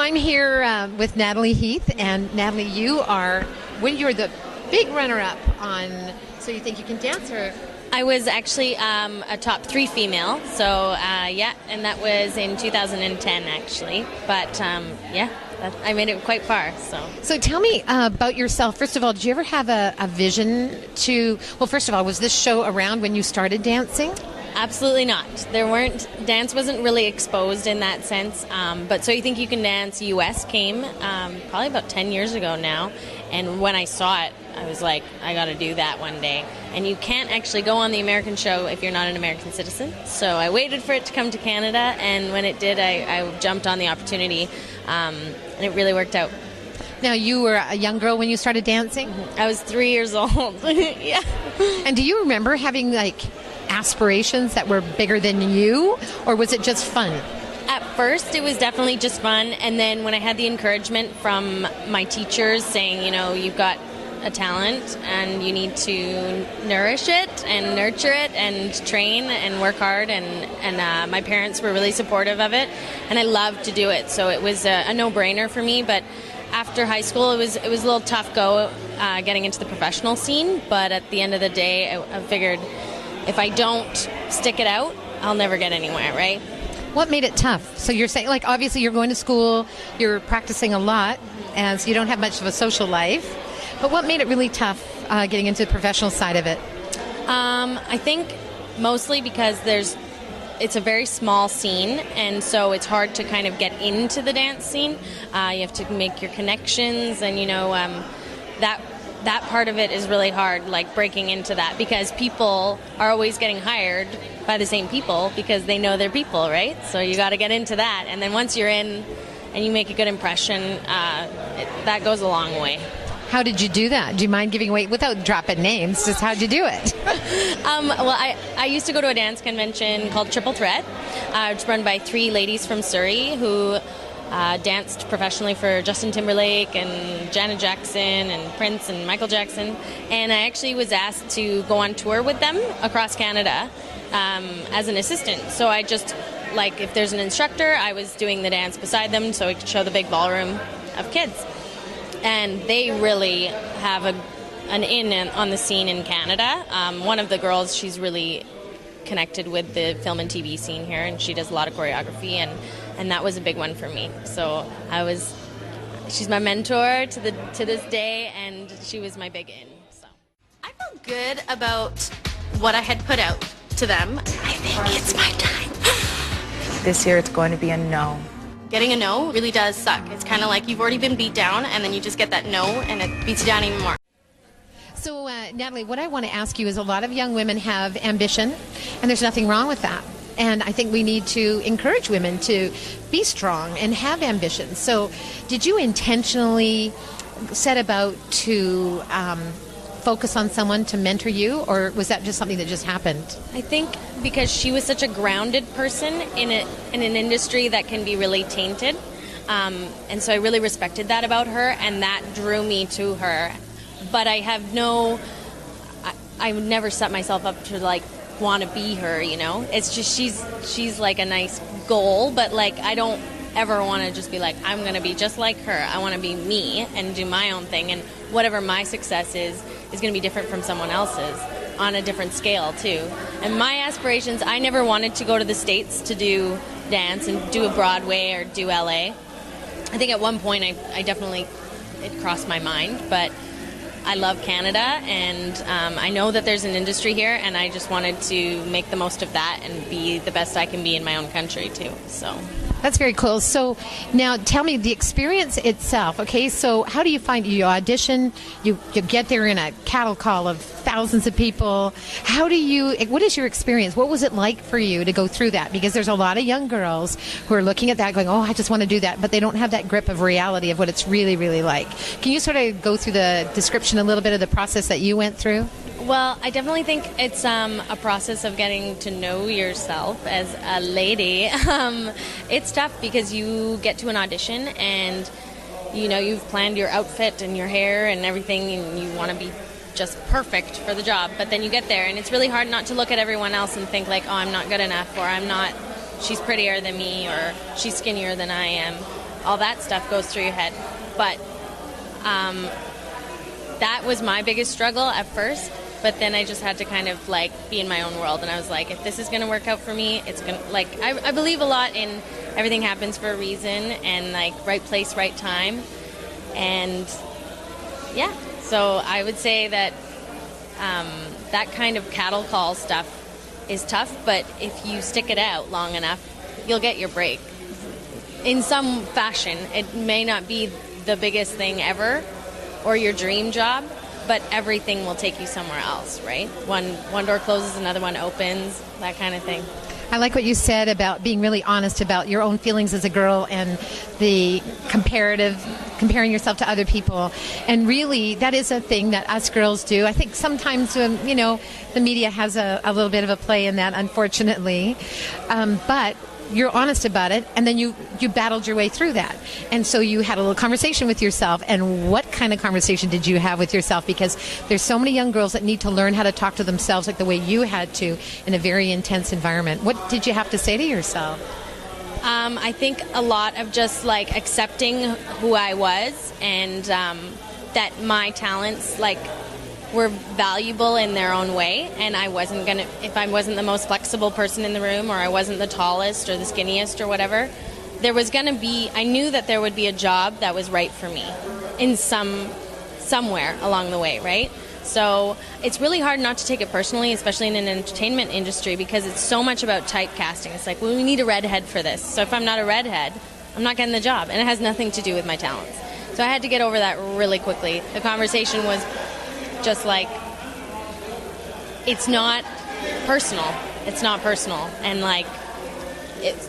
I'm here with Nathalie Heath, and Nathalie, you're the big runner-up on So You Think You Can Dance, or... I was actually a top 3 female, so and that was in 2010 actually, but I made it quite far. So tell me about yourself. First of all, did you ever have a vision to, well, first of all, was this show around when you started dancing? Absolutely not. Dance wasn't really exposed in that sense, but So You Think You Can Dance US came probably about 10 years ago now, and when I saw it, I was like, I got to do that one day. And you can't actually go on the American show if you're not an American citizen. So I waited for it to come to Canada, and when it did, I jumped on the opportunity, and it really worked out. Now, you were a young girl when you started dancing? I was 3 years old. Yeah. And do you remember having, aspirations that were bigger than you, or was it just fun? At first, it was definitely just fun, and then when I had the encouragement from my teachers saying, you've got a talent and you need to nourish it and nurture it and train and work hard, and my parents were really supportive of it, and I loved to do it, so it was a no-brainer for me. But after high school, it was a little tough go getting into the professional scene, but at the end of the day, I figured if I don't stick it out, I'll never get anywhere, right? What made it tough? So you're saying, obviously you're going to school, you're practicing a lot, and so you don't have much of a social life. But what made it really tough getting into the professional side of it? I think mostly because it's a very small scene, and so it's hard to kind of get into the dance scene. You have to make your connections, and that part of it is really hard, breaking into that, because people are always getting hired by the same people because they know their people, right? So you got to get into that, and then once you're in and you make a good impression, that goes a long way. How did you do that? Do you mind giving away, without dropping names, just how'd you do it? Well, I used to go to a dance convention called Triple Threat. It's run by 3 ladies from Surrey who danced professionally for Justin Timberlake and Janet Jackson and Prince and Michael Jackson. And I actually was asked to go on tour with them across Canada as an assistant. So I just, if there's an instructor, I was doing the dance beside them so we could show the big ballroom of kids. And they really have an in on the scene in Canada. One of the girls, she's really connected with the film and TV scene here, and she does a lot of choreography, and that was a big one for me. So she's my mentor to this day, and she was my big in. So I felt good about what I had put out to them. I think it's my time. This year it's going to be a no. Getting a no really does suck. It's kind of like you've already been beat down, and then you just get that no, and it beats you down even more. So, Nathalie, what I want to ask you is, a lot of young women have ambition, and there's nothing wrong with that. And I think we need to encourage women to be strong and have ambition. So, did you intentionally set about to focus on someone to mentor you, or was that just something that just happened? I think because she was such a grounded person in an industry that can be really tainted, and so I really respected that about her, and that drew me to her. But I would never set myself up to want to be her, It's just she's a nice goal, but I don't ever want to just be I'm going to be just like her. I want to be me and do my own thing, and whatever my success is going to be different from someone else's on a different scale too. And my aspirations, I never wanted to go to the States to do dance and do a Broadway or do LA. I think at one point I definitely, it crossed my mind, but I love Canada, and I know that there's an industry here, and I just wanted to make the most of that and be the best I can be in my own country too. So that's very cool. So now tell me the experience itself. Okay, so how do you find, you audition, you get there in a cattle call of thousands of people. What is your experience? What was it like for you to go through that? Because there's a lot of young girls who are looking at that going, oh, I just want to do that, but they don't have that grip of reality of what it's really, really like. Can you sort of go through the description a little bit of the process that you went through? Well, I definitely think it's a process of getting to know yourself as a lady. It's tough because you get to an audition and you've planned your outfit and your hair and everything, and you want to be just perfect for the job, but then you get there and it's really hard not to look at everyone else and think oh, I'm not good enough, or she's prettier than me, or she's skinnier than I am. all that stuff goes through your head. But that was my biggest struggle at first. But then I just had to kind of like be in my own world, and I was like, if this is going to work out for me, it's going to, like, I believe a lot in everything happens for a reason, and like right place, right time. And yeah, so I would say that that kind of cattle call stuff is tough, but if you stick it out long enough, you'll get your break. In some fashion, it may not be the biggest thing ever or your dream job, but everything will take you somewhere else, right? One door closes, another one opens, that kind of thing. I like what you said about being really honest about your own feelings as a girl and the comparing yourself to other people. And really, that is a thing that us girls do. I think sometimes, the media has a little bit of a play in that, unfortunately. But you're honest about it, and then you battled your way through that. And so you had a little conversation with yourself. And what kind of conversation did you have with yourself? Because there's so many young girls that need to learn how to talk to themselves like the way you had to in a very intense environment. What did you have to say to yourself? I think a lot of just like accepting who I was, and that my talents were valuable in their own way, and I wasn't gonna, if I wasn't the most flexible person in the room, or I wasn't the tallest or the skinniest or whatever, I knew that there would be a job that was right for me in somewhere along the way, right? So it's really hard not to take it personally, especially in an entertainment industry, because it's so much about typecasting. It's like, well, we need a redhead for this. So if I'm not a redhead, I'm not getting the job, and it has nothing to do with my talents. So I had to get over that really quickly. The conversation was just like, it's not personal. It's not personal. And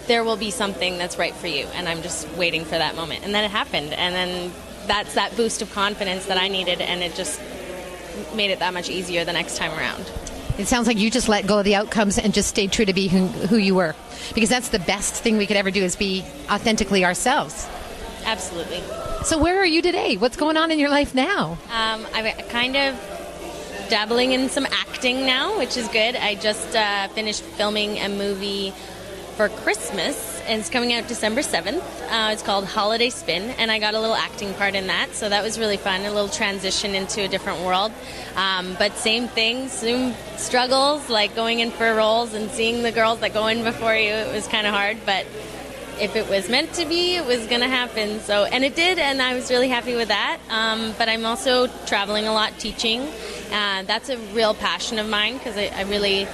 there will be something that's right for you. And I'm just waiting for that moment. And then it happened. And then that's that boost of confidence that I needed. And it just made it that much easier the next time around. It sounds like you just let go of the outcomes and just stayed true to be who you were. Because that's the best thing we could ever do, is be authentically ourselves. Absolutely. So where are you today? What's going on in your life now? I'm kind of dabbling in some acting now, which is good. I just finished filming a movie for Christmas, and it's coming out December 7th. It's called Holiday Spin, and I got a little acting part in that, so that was really fun, a little transition into a different world. But same thing, same struggles, like going in for roles and seeing the girls that go in before you. It was kind of hard, but if it was meant to be, it was going to happen. So, and it did, and I was really happy with that. But I'm also traveling a lot, teaching. That's a real passion of mine, because I really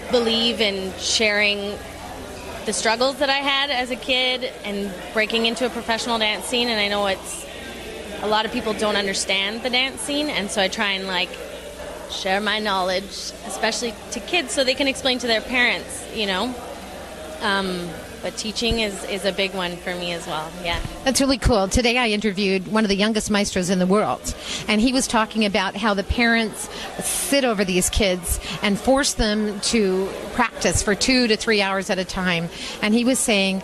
believe in sharing the struggles that I had as a kid and breaking into a professional dance scene. And I know a lot of people don't understand the dance scene, and so I try and share my knowledge, especially to kids, so they can explain to their parents, But teaching is a big one for me as well, yeah. That's really cool. Today I interviewed one of the youngest maestros in the world, and he was talking about how the parents sit over these kids and force them to practice for 2 to 3 hours at a time. And he was saying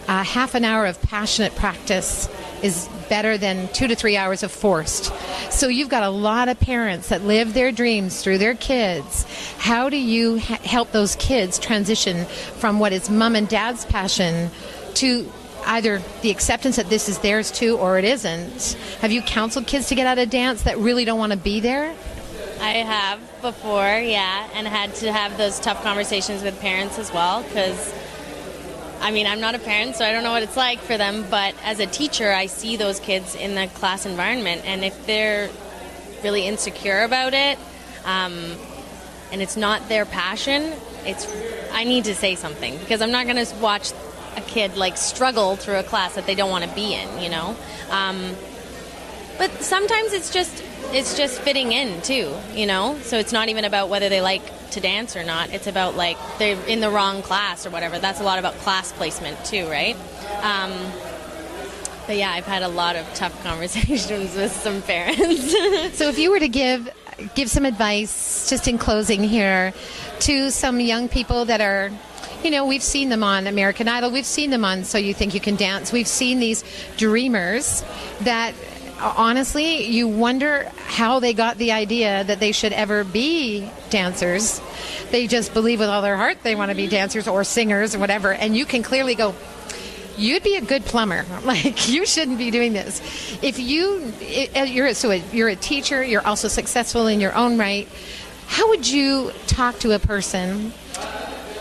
half an hour of passionate practice is better than 2 to 3 hours of forced. So you've got a lot of parents that live their dreams through their kids. How do you help those kids transition from what is mom and dad's passion to either the acceptance that this is theirs too, or it isn't? Have you counseled kids to get out of dance that really don't want to be there? I have before, yeah, and had to have those tough conversations with parents as well, because I'm not a parent, so I don't know what it's like for them, but as a teacher, I see those kids in the class environment, and if they're really insecure about it, and it's not their passion, I need to say something, because I'm not going to watch a kid struggle through a class that they don't want to be in, But sometimes it's just fitting in too, so it's not even about whether they like to dance or not. It's about they're in the wrong class or whatever. That's a lot about class placement too, right? But yeah, I've had a lot of tough conversations with some parents. So if you were to give some advice, just in closing here, to some young people that are, we've seen them on American Idol, we've seen them on So You Think You Can Dance, we've seen these dreamers that honestly, you wonder how they got the idea that they should ever be dancers. They just believe with all their heart they want to be dancers or singers or whatever. And you can clearly go, you'd be a good plumber. Like, you shouldn't be doing this. If you're a teacher, you're also successful in your own right. How would you talk to a person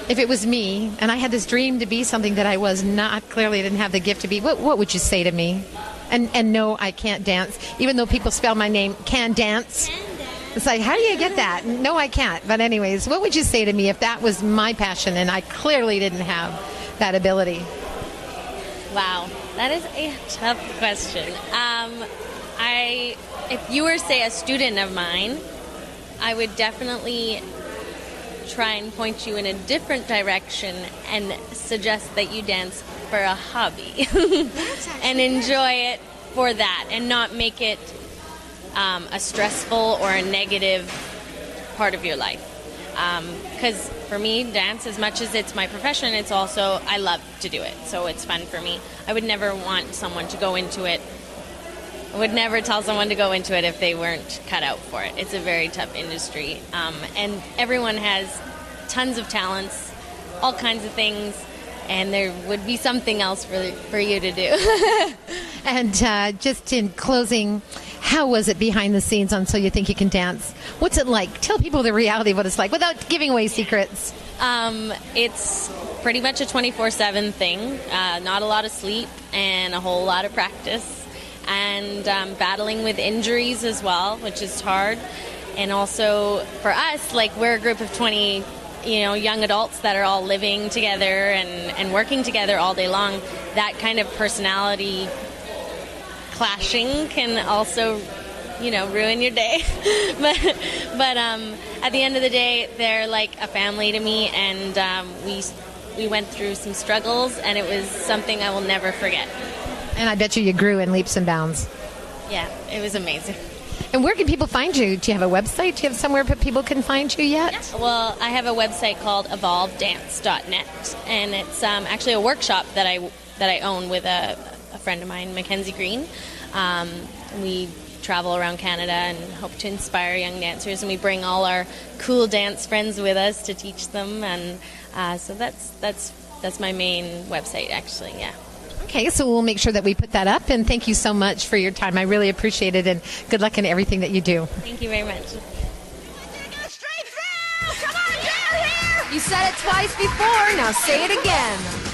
if it was me and I had this dream to be something that I was not, clearly didn't have the gift to be? What would you say to me? And no, I can't dance, even though people spell my name Candace. It's like, how do you get that? No, I can't. But anyways, what would you say to me if that was my passion and I clearly didn't have that ability? Wow, that is a tough question. If you were, say, a student of mine, I would definitely try and point you in a different direction and suggest that you dance for a hobby and enjoy it for that and not make it a stressful or a negative part of your life. Because for me, dance, as much as it's my profession, it's also, I love to do it, so it's fun for me. I would never want someone to go into it. I would never tell someone to go into it if they weren't cut out for it. It's a very tough industry, and everyone has tons of talents, all kinds of things, and there would be something else for you to do. And just in closing, how was it behind the scenes on So You Think You Can Dance? What's it like? Tell people the reality of what it's like without giving away secrets. It's pretty much a 24/7 thing. Not a lot of sleep and a whole lot of practice. And battling with injuries as well, which is hard. And also for us, like, we're a group of 20 young adults that are all living together and working together all day long. That kind of personality clashing can also, ruin your day. but at the end of the day, they're like a family to me, and we went through some struggles, and it was something I will never forget. And I bet you grew in leaps and bounds. Yeah, it was amazing. And where can people find you? Do you have a website? Do you have somewhere people can find you yet? Well, I have a website called evolvedance.net, and it's actually a workshop that I own with a friend of mine, Mackenzie Green. We travel around Canada and hope to inspire young dancers, and we bring all our cool dance friends with us to teach them, and so that's my main website, actually. Yeah. Okay, so we'll make sure that we put that up, and thank you so much for your time. I really appreciate it, and good luck in everything that you do. Thank you very much. You said it twice before, now say it again.